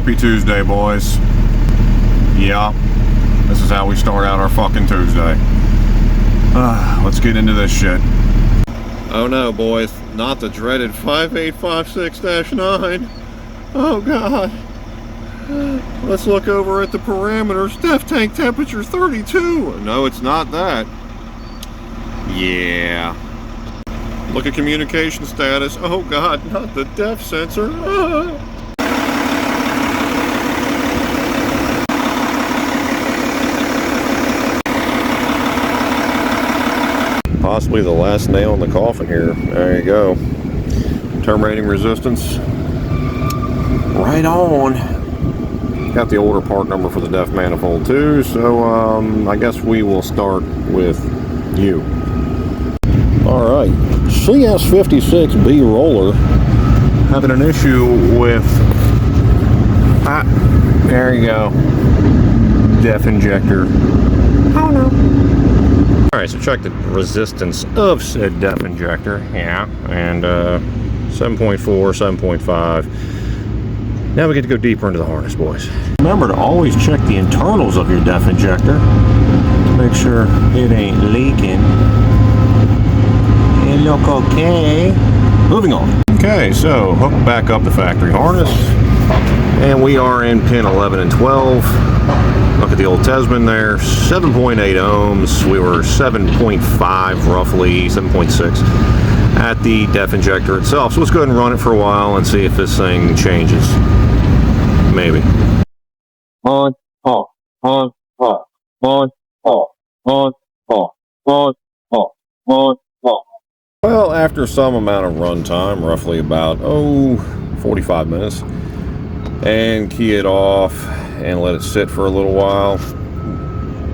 Happy Tuesday, boys. Yeah, this is how we start out our fucking Tuesday. Let's get into this shit. Oh no, boys, not the dreaded 5856-9. Oh god. Let's look over at the parameters. Def tank temperature 32. No, it's not that. Yeah. Look at communication status. Oh god, not the def sensor. Possibly the last nail in the coffin here. There you go. Terminating resistance. Right on. Got the older part number for the def manifold too, so I guess we will start with you. Alright, CS56B roller having an issue with, there you go, def injector. Oh no. Alright, so check the resistance of said def injector, yeah, and 7.4, 7.5. Now we get to go deeper into the harness, boys. Remember to always check the internals of your def injector to make sure it ain't leaking. It look okay. Moving on. Okay, so hook back up the factory harness, and we are in pin 11 and 12. Look at the old Tesman there, 7.8 ohms. We were 7.5 roughly, 7.6 at the def injector itself. So let's go ahead and run it for a while and see if this thing changes. Maybe. On, off, on, off, on, off, on, off, on, off, on, off. Well, after some amount of run time, roughly about 45 minutes, and key it off and let it sit for a little while.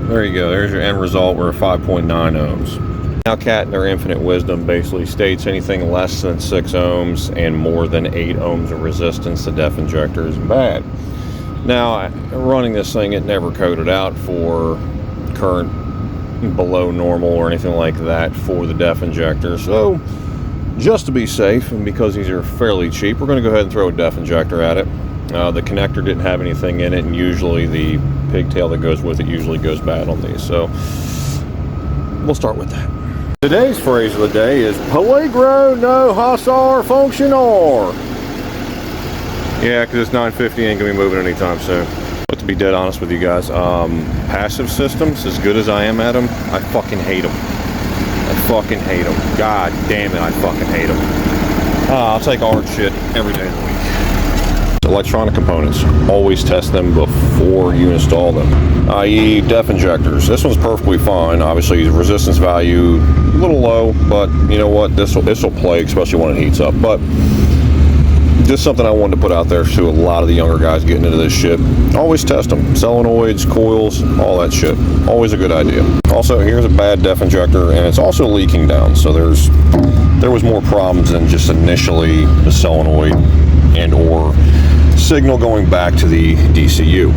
There you go, there's your end result. We're at 5.9 ohms. Now CAT in their infinite wisdom basically states anything less than 6 ohms and more than 8 ohms of resistance, the def injector is bad. Now running this thing, it never coded out for current below normal or anything like that for the def injector, so just to be safe, and because these are fairly cheap, we're going to go ahead and throw a def injector at it. The connector didn't have anything in it, and usually the pigtail that goes with it usually goes bad on these, so we'll start with that. Today's phrase of the day is Peligro no Hussar Functionar. Yeah, because this 950 ain't going to be moving anytime soon. But to be dead honest with you guys, passive systems, as good as I am at them, I fucking hate them. I fucking hate them. God damn it, I fucking hate them. I'll take hard shit every day of the week. Electronic components, always test them before you install them, i.e. def injectors. This one's perfectly fine. Obviously resistance value a little low, but you know what, this will play, especially when it heats up. But just something I wanted to put out there to a lot of the younger guys getting into this shit. Always test them. Solenoids, coils, all that shit. Always a good idea. Also, here's a bad def injector, and it's also leaking down, so there was more problems than just initially the solenoid and or signal going back to the DCU.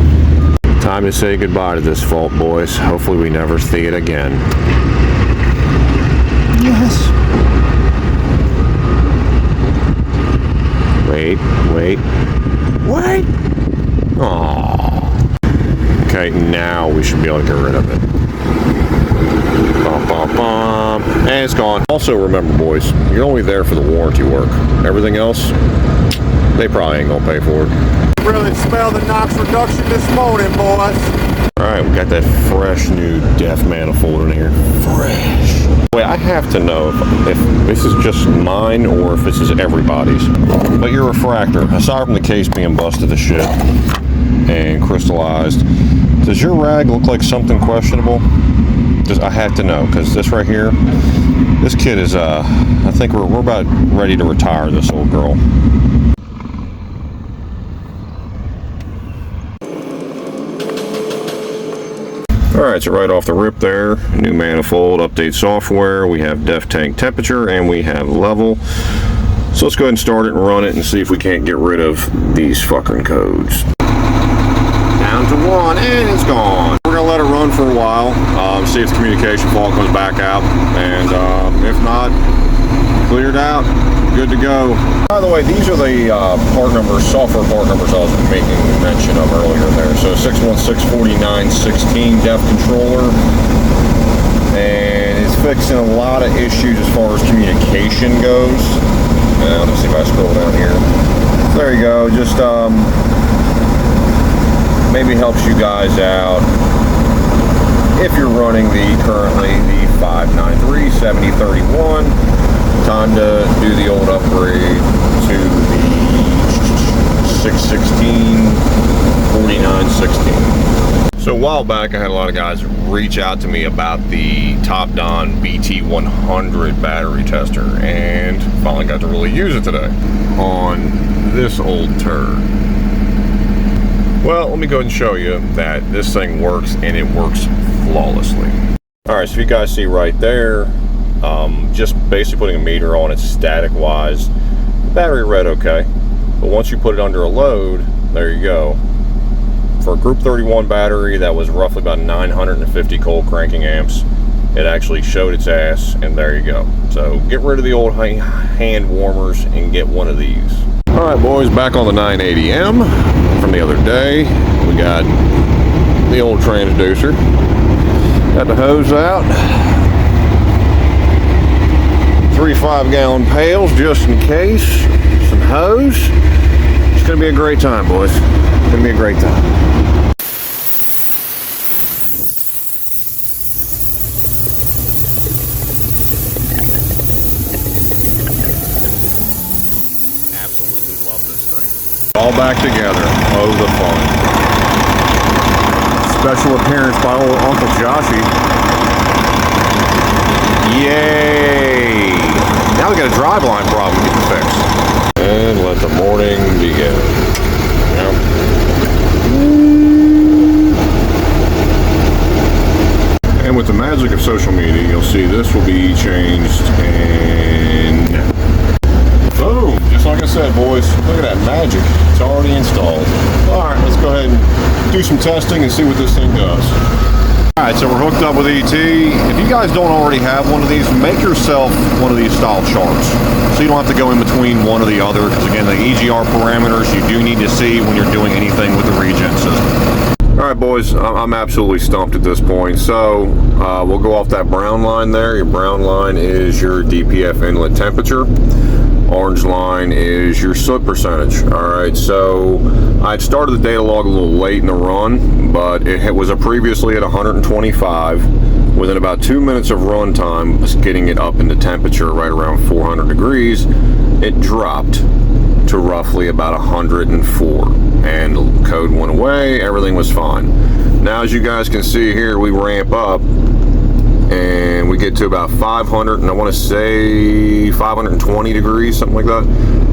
Time to say goodbye to this fault, boys. Hopefully we never see it again. Yes. Wait. Aww. Okay, now we should be able to get rid of it. And it's gone. Also remember, boys, you're only there for the warranty work. Everything else, they probably ain't gonna pay for it. Really smell the NOx reduction this morning, boys. Alright, we got that fresh new def manifold in here. Fresh. Wait, I have to know if this is just mine or if this is everybody's. But your refractor, aside from the case being busted to shit and crystallized, does your rag look like something questionable? I have to know, because this right here, this kid is, I think we're about ready to retire this old girl. Alright, so right off the rip there, new manifold, update software, we have def tank temperature, and we have level. So let's go ahead and start it and run it and see if we can't get rid of these fucking codes. Down to 1, and it's gone. We're going to let it run for a while, see if the communication fault comes back out, and if not, cleared out, good to go. By the way, these are the part numbers, software part numbers I was making mention of earlier there. So 6164916 depth controller, and it's fixing a lot of issues as far as communication goes. Now, let's see if I scroll down here. There you go, just maybe helps you guys out if you're running currently the 593-7031. Time to do the old upgrade to the 616-4916. So a while back I had a lot of guys reach out to me about the Topdon BT100 battery tester, and finally got to really use it today on this old turd. Well, let me go ahead and show you that this thing works, and it works flawlessly. Alright, so you guys see right there, just basically putting a meter on it static wise, the battery read okay, but once you put it under a load, there you go. For a Group 31 battery that was roughly about 950 cold cranking amps, it actually showed its ass, and there you go. So get rid of the old hand warmers and get one of these. Alright boys, back on the 980M from the other day. We got the old transducer. Got the hose out. 3 5-gallon pails just in case. Some hose. It's gonna be a great time, boys. It's gonna be a great time. Absolutely love this thing. All back together. Oh, the fun. Special appearance by old Uncle Joshy. Yay! Now we got a driveline problem to fix. And let the morning begin. Yep. And with the magic of social media, you'll see this will be changed and boom! Just like I said, boys, look at that magic. It's already installed. Alright, let's go ahead and do some testing and see what this thing does. Alright, so we're hooked up with ET. If you guys don't already have one of these, make yourself one of these style charts. So you don't have to go in between one or the other, because again, the EGR parameters you do need to see when you're doing anything with the regen system. Alright boys, I'm absolutely stumped at this point. So we'll go off that brown line there. Your brown line is your DPF inlet temperature. Orange line is your soot percentage. Alright, so I'd started the data log a little late in the run, but it was previously at 125. Within about 2 minutes of run time, getting it up into temperature right around 400 degrees, it dropped to roughly about 104. And the code went away, everything was fine. Now as you guys can see here, we ramp up and we get to about 500, and I want to say 520 degrees, something like that.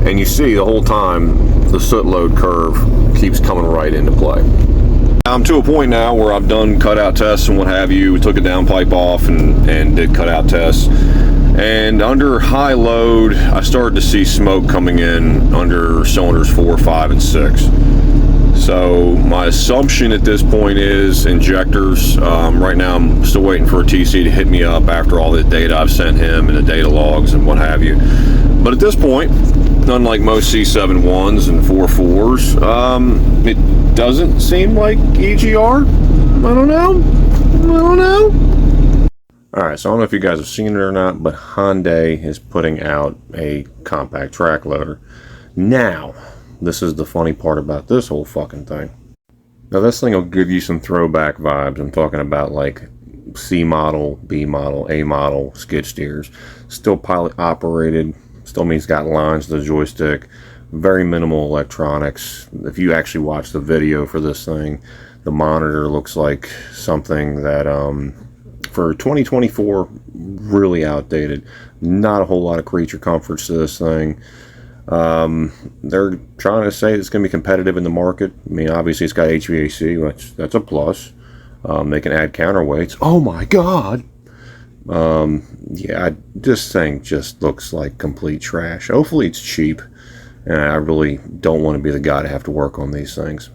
And you see the whole time the soot load curve keeps coming right into play. I'm to a point now where I've done cutout tests and what have you. We took a downpipe off and did cutout tests. And under high load, I started to see smoke coming in under cylinders 4, 5, and 6. So my assumption at this point is injectors. Right now I'm still waiting for a TC to hit me up after all the data I've sent him and the data logs and what have you. But at this point, unlike most C71s and 4.4s, it doesn't seem like EGR. I don't know. Alright, so I don't know if you guys have seen it or not, but Hyundai is putting out a compact track loader. Now, this is the funny part about this whole fucking thing. Now this thing will give you some throwback vibes. I'm talking about like C model, B model, A model skid steers. Still pilot operated, still means it's got lines to the joystick. Very minimal electronics. If you actually watch the video for this thing, the monitor looks like something that for 2024, really outdated. Not a whole lot of creature comforts to this thing. They're trying to say it's going to be competitive in the market. I mean, obviously it's got HVAC, which that's a plus. They can add counterweights. Oh my god! Yeah, this thing just looks like complete trash. Hopefully it's cheap, and I really don't want to be the guy to have to work on these things.